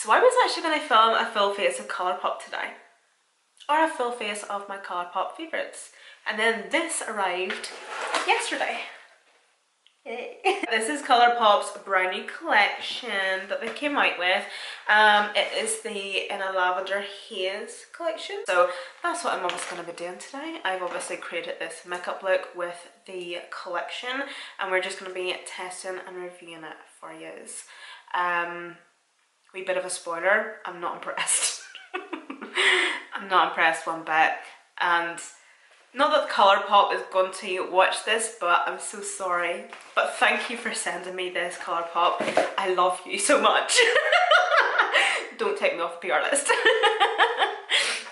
So I was actually going to film a full face of Colourpop today, or a full face of my Colourpop favourites, and then this arrived yesterday. Yay. This is Colourpop's brand new collection that they came out with. It is the In a Lavender Haze collection. So that's what I'm obviously going to be doing today. I've obviously created this makeup look with the collection, and we're just going to be testing and reviewing it for you. Wee bit of a spoiler, I'm not impressed. I'm not impressed one bit, and not that Colourpop is going to watch this, but I'm so sorry. But thank you for sending me this, Colourpop. I love you so much. Don't take me off the PR list.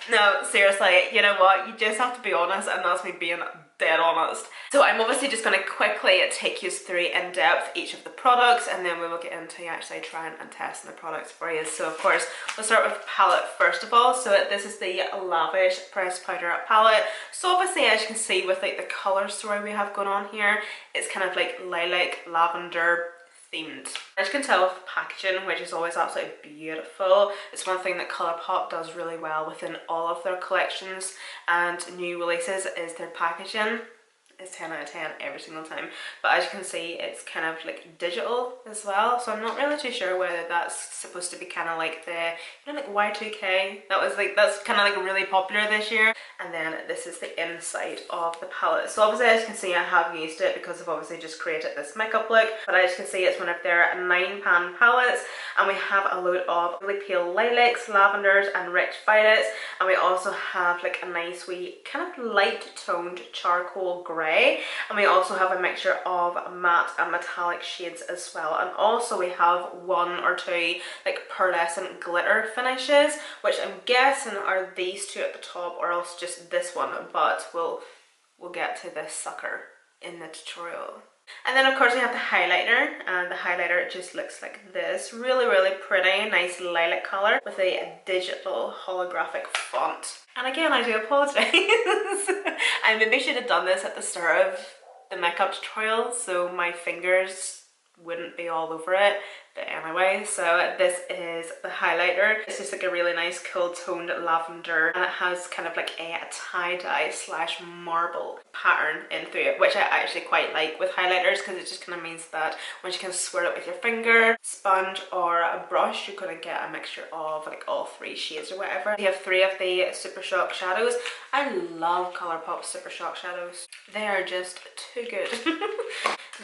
No, seriously, you know what? You just have to be honest, and that's me being dead honest. So I'm obviously just going to quickly take you through in depth each of the products, and then we will get into actually trying and testing the products for you. So of course, we'll start with palette first of all. So this is the Lavish Pressed Powder Palette. So obviously, as you can see with like the colour story we have going on here, it's kind of like lilac, lavender themed. As you can tell with the packaging, which is always absolutely beautiful, it's one thing that Colourpop does really well within all of their collections and new releases is their packaging. It's 10 out of 10 every single time. But as you can see, it's kind of like digital as well, so I'm not really too sure whether that's supposed to be kind of like the, you know, like Y2K. That's kind of like really popular this year. And then this is the inside of the palette. So obviously, as you can see, I have used it because I've obviously just created this makeup look. But as you can see, it's one of their 9-pan palettes, and we have a load of really pale lilacs, lavenders, and rich violets. And we also have like a nice wee kind of light toned charcoal grey. And we also have a mixture of matte and metallic shades as well. And also we have 1 or 2 like pearlescent glitter finishes, which I'm guessing are these two at the top, or else just this one, but we'll get to this sucker in the tutorial. And then of course we have the highlighter, and the highlighter just looks like this. Really, really pretty, nice lilac colour with a digital holographic font. And again, I do apologise. I maybe should have done this at the start of the makeup tutorial so my fingers wouldn't be all over it. But anyway, so this is the highlighter. It's just like a really nice cool toned lavender, and it has kind of like a tie-dye slash marble pattern in through it, which I actually quite like with highlighters, because it just kind of means that once you kind of swirl it with your finger, sponge, or a brush, you're going to get a mixture of like all 3 shades or whatever. We have 3 of the Super Shock shadows. I love Colourpop Super Shock shadows. They are just too good.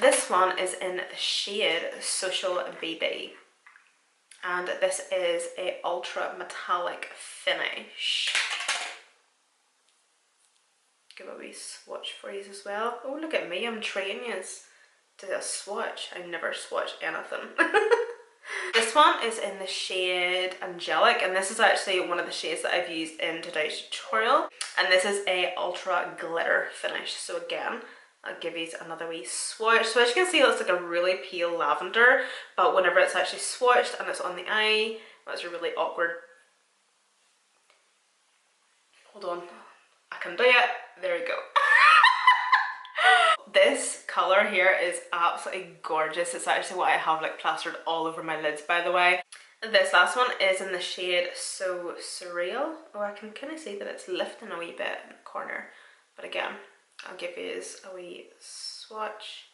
This one is in the shade Social BB, and this is a ultra metallic finish. Give a wee swatch for you as well. Oh, look at me, I'm training you to a swatch. I never swatch anything. This one is in the shade Angelic, and this is actually one of the shades that I've used in today's tutorial, and this is a ultra glitter finish. So again, I'll give you another wee swatch. So as you can see, it looks like a really pale lavender, but whenever it's actually swatched and it's on the eye, well, it's a really awkward. Hold on, I can do it. There we go. This colour here is absolutely gorgeous. It's actually what I have like plastered all over my lids, by the way. This last one is in the shade So Surreal. Oh, I can kind of see that it's lifting a wee bit in the corner, but again, I'll give you a wee swatch.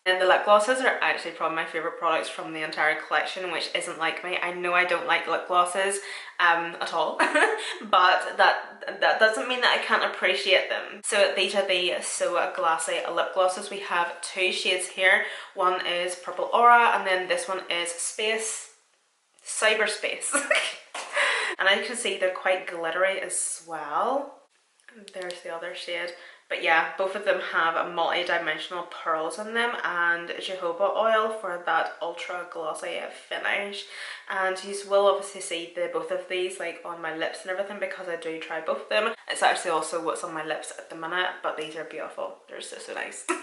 And the lip glosses are actually probably my favourite products from the entire collection, which isn't like me. I know I don't like lip glosses at all, but that doesn't mean that I can't appreciate them. So these are the So Glassy lip glosses. We have 2 shades here. One is Purple Aura, and then this one is Cyberspace. And as you can see, they're quite glittery as well. There's the other shade. But yeah, both of them have multi-dimensional pearls in them and jojoba oil for that ultra glossy finish. And you will obviously see both of these like on my lips and everything, because I do try both of them. It's actually also what's on my lips at the minute, but these are beautiful. They're so nice. So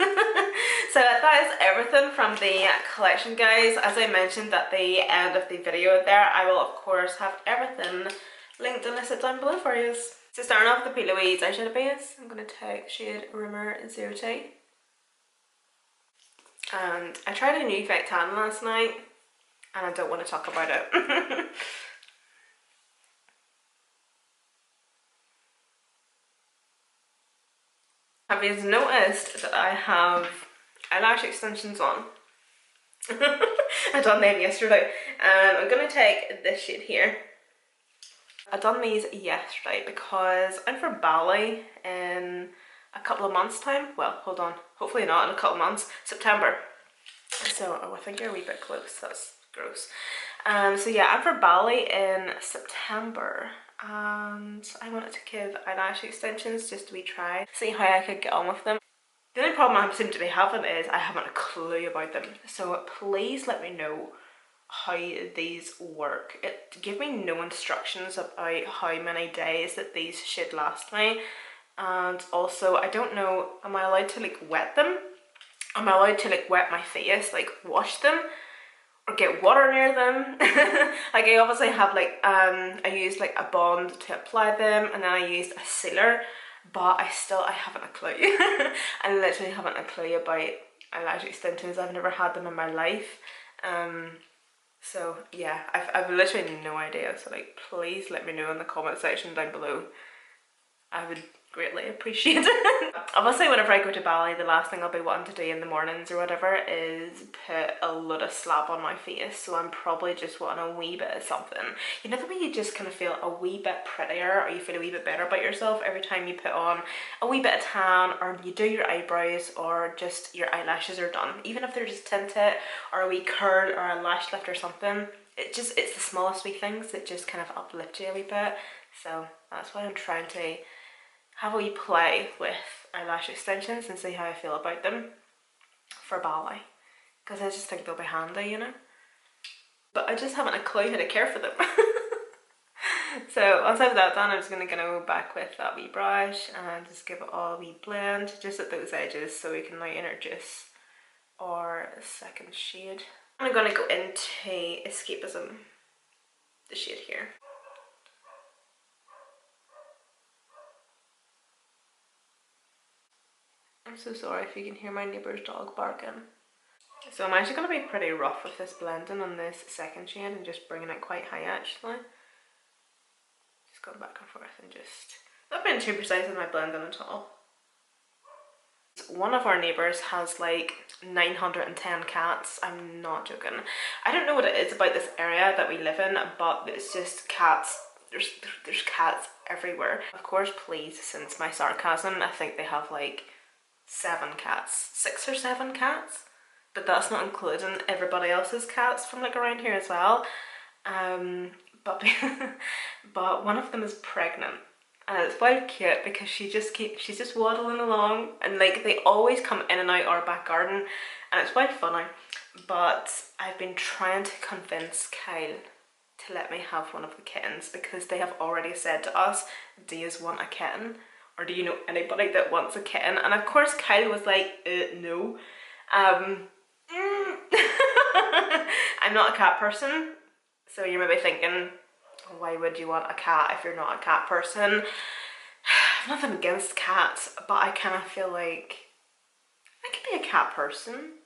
that is everything from the collection, guys. As I mentioned at the end of the video there, I will of course have everything linked and listed down below for you. So starting off with the Pillowy's eyeshadow base, I'm going to take shade Rumor 02. And I tried a new fake tan last night, and I don't want to talk about it. Have you noticed that I have eyelash extensions on? I done them yesterday. I'm gonna take this shade here. I done these yesterday because I'm for Bali in a couple of months time. Well, hold on, hopefully not in a couple of months. September. So oh, I think you're a wee bit close. That's gross. So yeah, I'm for Bali in September, and I wanted to give eyelash extensions just to try, see how I could get on with them. The only problem I seem to be having is I haven't a clue about them. So please let me know how these work. It gave me no instructions about how many days that these should last me, and also I don't know, am I allowed to like wet them? Am I allowed to like wet my face, like wash them, or get water near them? Like I obviously have like I used like a bond to apply them, and then I used a sealer, but I haven't a clue. I literally haven't a clue about eyelash extensions. I've never had them in my life. So yeah, I've literally no idea. So like, please let me know in the comment section down below. I would greatly appreciate it. Obviously, whenever I go to Bali, the last thing I'll be wanting to do in the mornings or whatever is put a lot of slap on my face. So I'm probably just wanting a wee bit of something. You know the way you just kind of feel a wee bit prettier, or you feel a wee bit better about yourself every time you put on a wee bit of tan, or you do your eyebrows, or just your eyelashes are done. Even if they're just tinted, or a wee curl, or a lash lift or something. It's the smallest wee things that just kind of uplift you a wee bit. So that's why I'm trying to have a wee play with eyelash extensions and see how I feel about them for Bali, because I just think they'll be handy, you know. But I just haven't a clue how to care for them. So once I have that done, I'm just going to go back with that wee brush and just give it all a wee blend just at those edges, so we can now introduce our second shade. I'm going to go into Escapism, the shade here. I'm so sorry if you can hear my neighbour's dog barking. So I'm actually going to be pretty rough with this blending on this second shade and just bringing it quite high actually. Just going back and forth and just not being too precise in my blending at all. One of our neighbours has like 910 cats. I'm not joking. I don't know what it is about this area that we live in, but it's just cats. There's cats everywhere. Of course, please, since my sarcasm, I think they have like 7 cats, 6 or 7 cats, but that's not including everybody else's cats from like around here as well. But but one of them is pregnant, and it's quite cute because she's just waddling along, and like they always come in and out our back garden, and it's quite funny. But I've been trying to convince Kyle to let me have one of the kittens, because they have already said to us, do you want a kitten? Or do you know anybody that wants a kitten? And of course Kyle was like, no. I'm not a cat person. So you're maybe thinking, why would you want a cat if you're not a cat person? I've nothing against cats, but I kind of feel like I could be a cat person.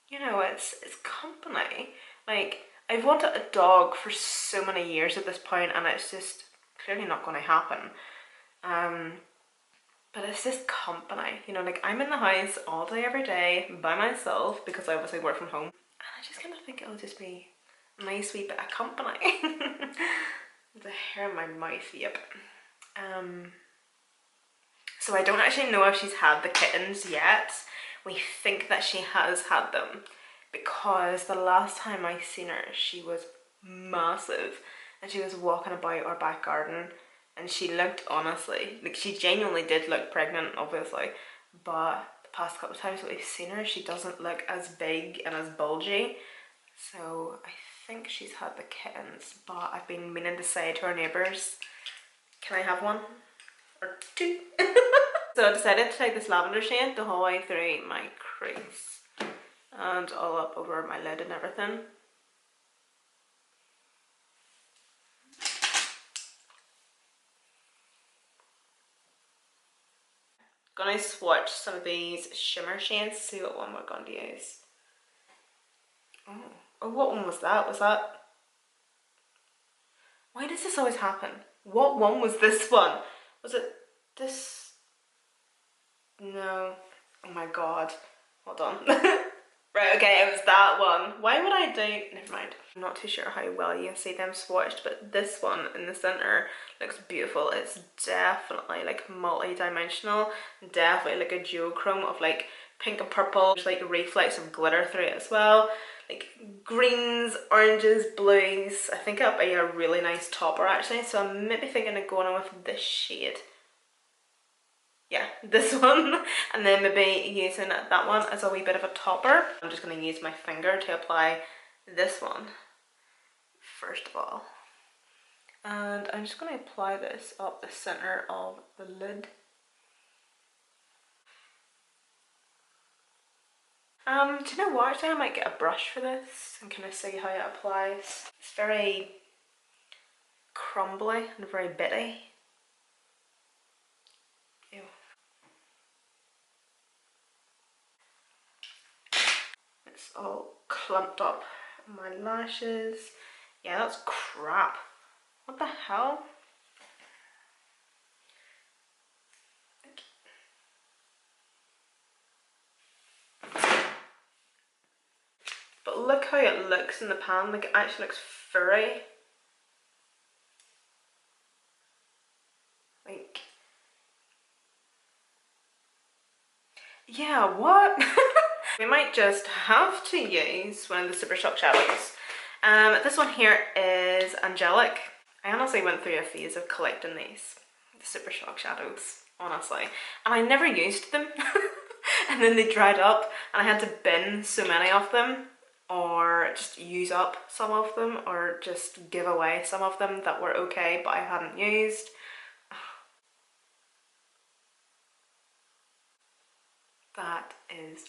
You know, it's company. Like, I've wanted a dog for so many years at this point, and it's just clearly not going to happen. But it's just company, you know, like I'm in the house all day every day by myself because I obviously work from home, and I just kind of think it'll just be a nice wee bit of company. The hair in my mouth, yep. So I don't actually know if she's had the kittens yet. We think that she has had them because the last time I seen her, she was massive, and she was walking about our back garden. And she looked, honestly, like she genuinely did look pregnant, obviously, but the past couple of times that we've seen her, she doesn't look as big and as bulgy. So I think she's had the kittens, but I've been meaning to say to our neighbours, can I have one or 2? So I decided to take this lavender shade the whole way through my crease and all up over my lid and everything. Gonna swatch some of these shimmer shades, see what one we're going to use. Oh, Oh, what one was that? Was that... Why does this always happen? What one was this one? Was it this? No. Oh my god. Hold on. Right, okay, it was that one. Why would I do... Never mind. I'm not too sure how well you can see them swatched, but this one in the centre looks beautiful. It's definitely like multi-dimensional. Definitely like a duochrome of like pink and purple. There's like reflex of glitter through it as well. Like greens, oranges, blues. I think it'll be a really nice topper actually. So I'm maybe thinking of going on with this shade. Yeah, this one, and then maybe using that one as a wee bit of a topper. I'm just going to use my finger to apply this one first of all, and I'm just going to apply this up the center of the lid. Do you know what, actually I might get a brush for this and kind of see how it applies. It's very crumbly and very bitty. Ew. It's all clumped up on my lashes. Yeah, that's crap. What the hell? But look how it looks in the pan, like it actually looks furry. Like, yeah, what? We might just have to use one of the Super Shock shadows. This one here is Angelic. I honestly went through a phase of collecting these, the Super Shock shadows, honestly. And I never used them. And then they dried up and I had to bin so many of them, or just use up some of them, or just give away some of them that were okay but I hadn't used. That is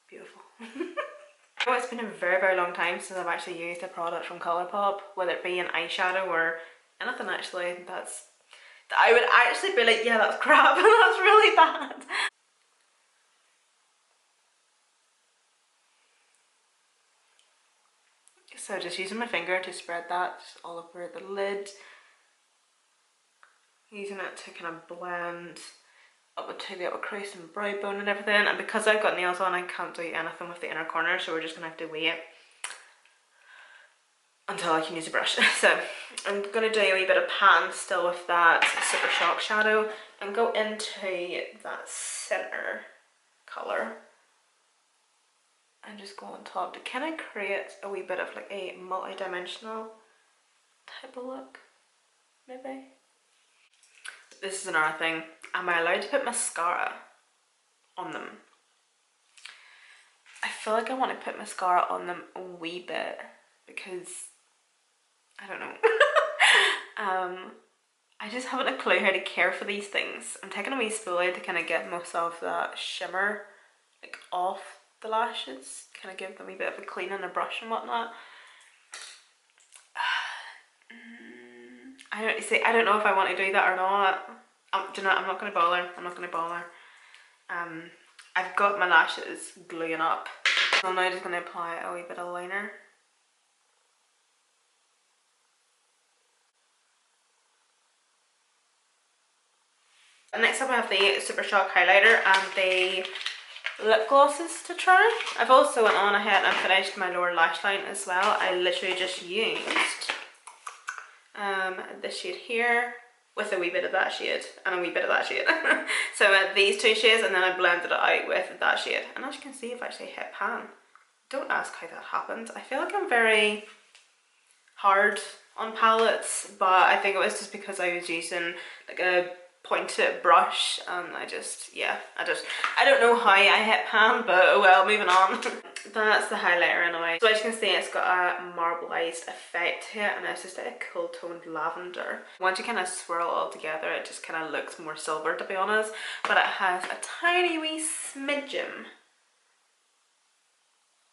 beautiful. Oh, it's been a very, very long time since I've actually used a product from Colourpop, whether it be an eyeshadow or anything actually. That I would actually be like, yeah, that's crap. That's really bad. So just using my finger to spread that just all over the lid. Using it to kind of blend up to the upper crease and brow bone and everything. And because I've got nails on, I can't do anything with the inner corner, so we're just gonna have to wait until I can use a brush. So I'm gonna do a wee bit of pan still with that Super Shock shadow and go into that center colour and just go on top to kind of create a wee bit of like a multi-dimensional type of look, maybe. This is another thing. Am I allowed to put mascara on them? I feel like I want to put mascara on them a wee bit because I don't know. I just haven't a clue how to care for these things. I'm taking a wee spoolie to kind of get most of that shimmer like off the lashes, kind of give them a wee bit of a clean and a brush and whatnot. I don't know if I want to do that or not. Do you know, I'm not going to bother. I'm not going to bother. I've got my lashes gluing up. So I'm now just going to apply a wee bit of liner. And next up I have the Super Shock highlighter and the lip glosses to try. I've also went on ahead and finished my lower lash line as well. I literally just used this shade here with a wee bit of that shade and a wee bit of that shade. So these two shades, and then I blended it out with that shade. And as you can see, I've actually hit pan. Don't ask how that happened. I feel like I'm very hard on palettes, but I think it was just because I was using like a pointed brush and I don't know how I hit pan, but oh well, moving on. That's the highlighter anyway. So as you can see, it's got a marbleized effect to it and it's just a cool toned lavender. Once you kind of swirl it all together, it just kind of looks more silver, to be honest, but it has a tiny wee smidgen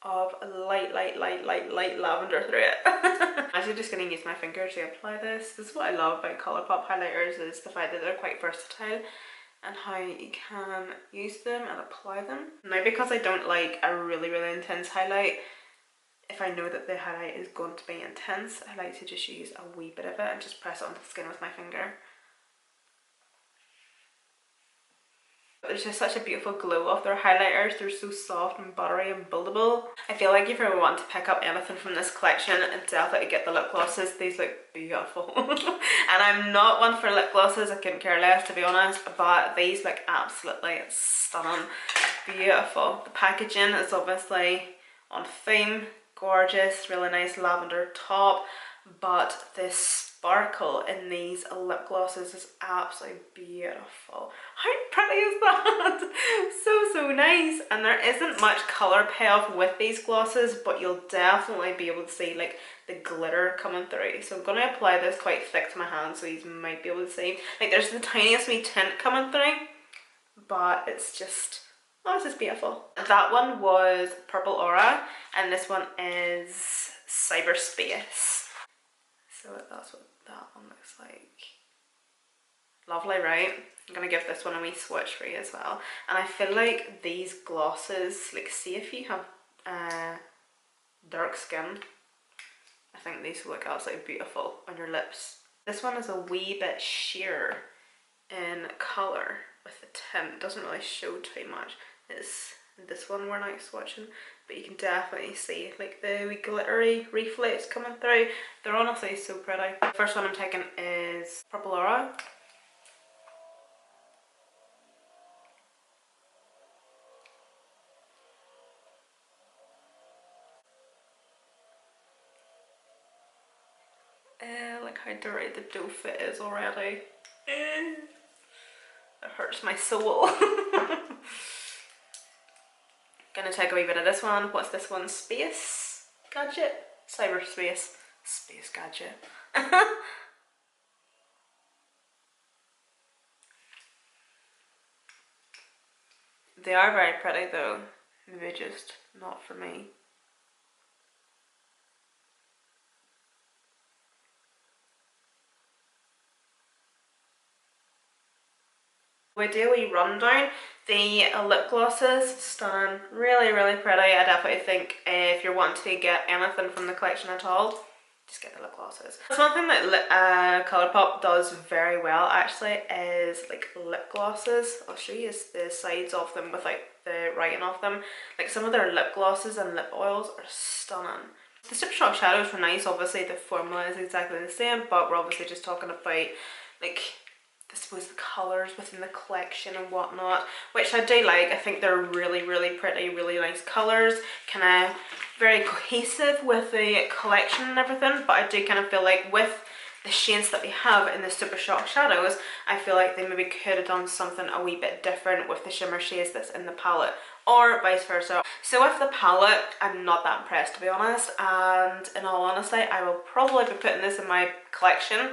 of light lavender through it. I'm actually just going to use my finger to apply this. This is what I love about Colourpop highlighters, is the fact that they're quite versatile and how you can use them and apply them. Now because I don't like a really intense highlight, If I know that the highlight is going to be intense, I like to just use a wee bit of it and just press it onto the skin with my finger. There's just such a beautiful glow of their highlighters. They're so soft and buttery and buildable. I feel like if you want to pick up anything from this collection, definitely get the lip glosses. These look beautiful. And I'm not one for lip glosses, I couldn't care less to be honest, but these look absolutely stunning. Beautiful. The packaging is obviously on theme, gorgeous, really nice lavender top, but this sparkle in these lip glosses is absolutely beautiful. How pretty is that? So nice. And there isn't much colour payoff with these glosses, but you'll definitely be able to see like the glitter coming through. So I'm going to apply this quite thick to my hand so you might be able to see. Like there's the tiniest wee tint coming through, but it's just, oh, this is beautiful. That one was Purple Aura and this one is Cyberspace. So that's what that one looks like. Lovely, right? I'm gonna give this one a wee swatch for you as well. And I feel like these glosses, like see if you have dark skin, I think these will look absolutely beautiful on your lips. This one is a wee bit sheer in colour with the tint. Doesn't really show too much. It's this one we're like swatching, but you can definitely see like the wee glittery reflex coming through. They're honestly so pretty. The first one I'm taking is Purple Aura. Look how dirty the dough fit is already. It hurts my soul. Gonna take a wee bit of this one. What's this one? Space Gadget? Cyberspace. Space Gadget. They are very pretty though. Maybe just not for me. We do a wee rundown. The lip glosses, stunning, really pretty. I definitely think if you're wanting to get anything from the collection at all, just get the lip glosses. That's one thing that Colourpop does very well actually, is like lip glosses. I'll show you the sides of them with like the writing of them. Like some of their lip glosses and lip oils are stunning. The Super Shock shadows were nice, obviously the formula is exactly the same, but we're obviously just talking about like I suppose the colours within the collection and whatnot, which I do like. I think they're really pretty, really nice colours, kind of very cohesive with the collection and everything, but I do kind of feel like with the shades that we have in the Super Shock shadows, I feel like they maybe could have done something a wee bit different with the shimmer shades that's in the palette, or vice versa. So with the palette, I'm not that impressed to be honest, and in all honesty, I will probably be putting this in my collection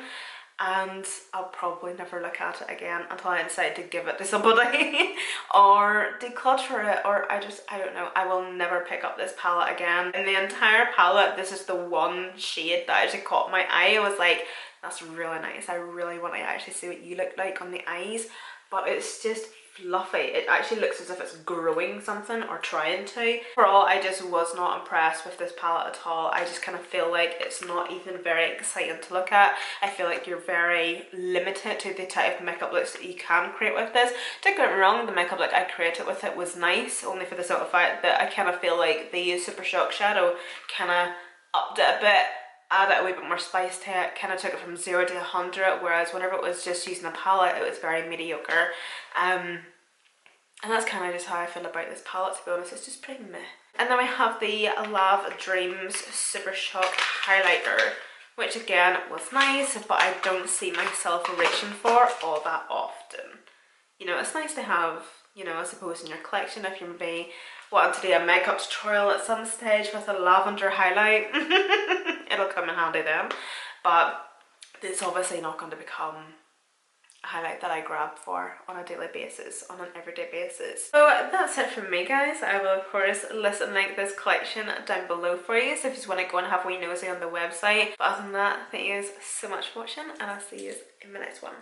and I'll probably never look at it again until I decide to give it to somebody or declutter it, or I don't know. I will never pick up this palette again. In the entire palette, this is the one shade that actually caught my eye. I was like, that's really nice. I really want to actually see what you look like on the eyes, but it's just fluffy. It actually looks as if it's growing something or trying to. Overall, I just was not impressed with this palette at all. I just kind of feel like it's not even very exciting to look at. I feel like you're very limited to the type of makeup looks that you can create with this. Don't get me wrong, the makeup look I created with it was nice, only for the simple fact that I kind of feel like the Super Shock shadow kind of upped it a bit, added a wee bit more spice to it, kind of took it from 0 to 100, whereas whenever it was just using a palette, it was very mediocre. And that's kind of just how I feel about this palette, to be honest. It's just pretty meh. And then we have the Love Dreams Super Shock highlighter, which again was nice, but I don't see myself reaching for all that often. You know, it's nice to have, you know, I suppose in your collection if you're maybe wanting to do a makeup tutorial at some stage with a lavender highlight. It'll come in handy then. But it's obviously not going to become a highlight that I grab for on a daily basis, on an everyday basis. So that's it from me, guys. I will of course list and link this collection down below for you, so if you just want to go and have a wee nosy on the website. But other than that, thank you guys so much for watching, and I'll see you in the next one.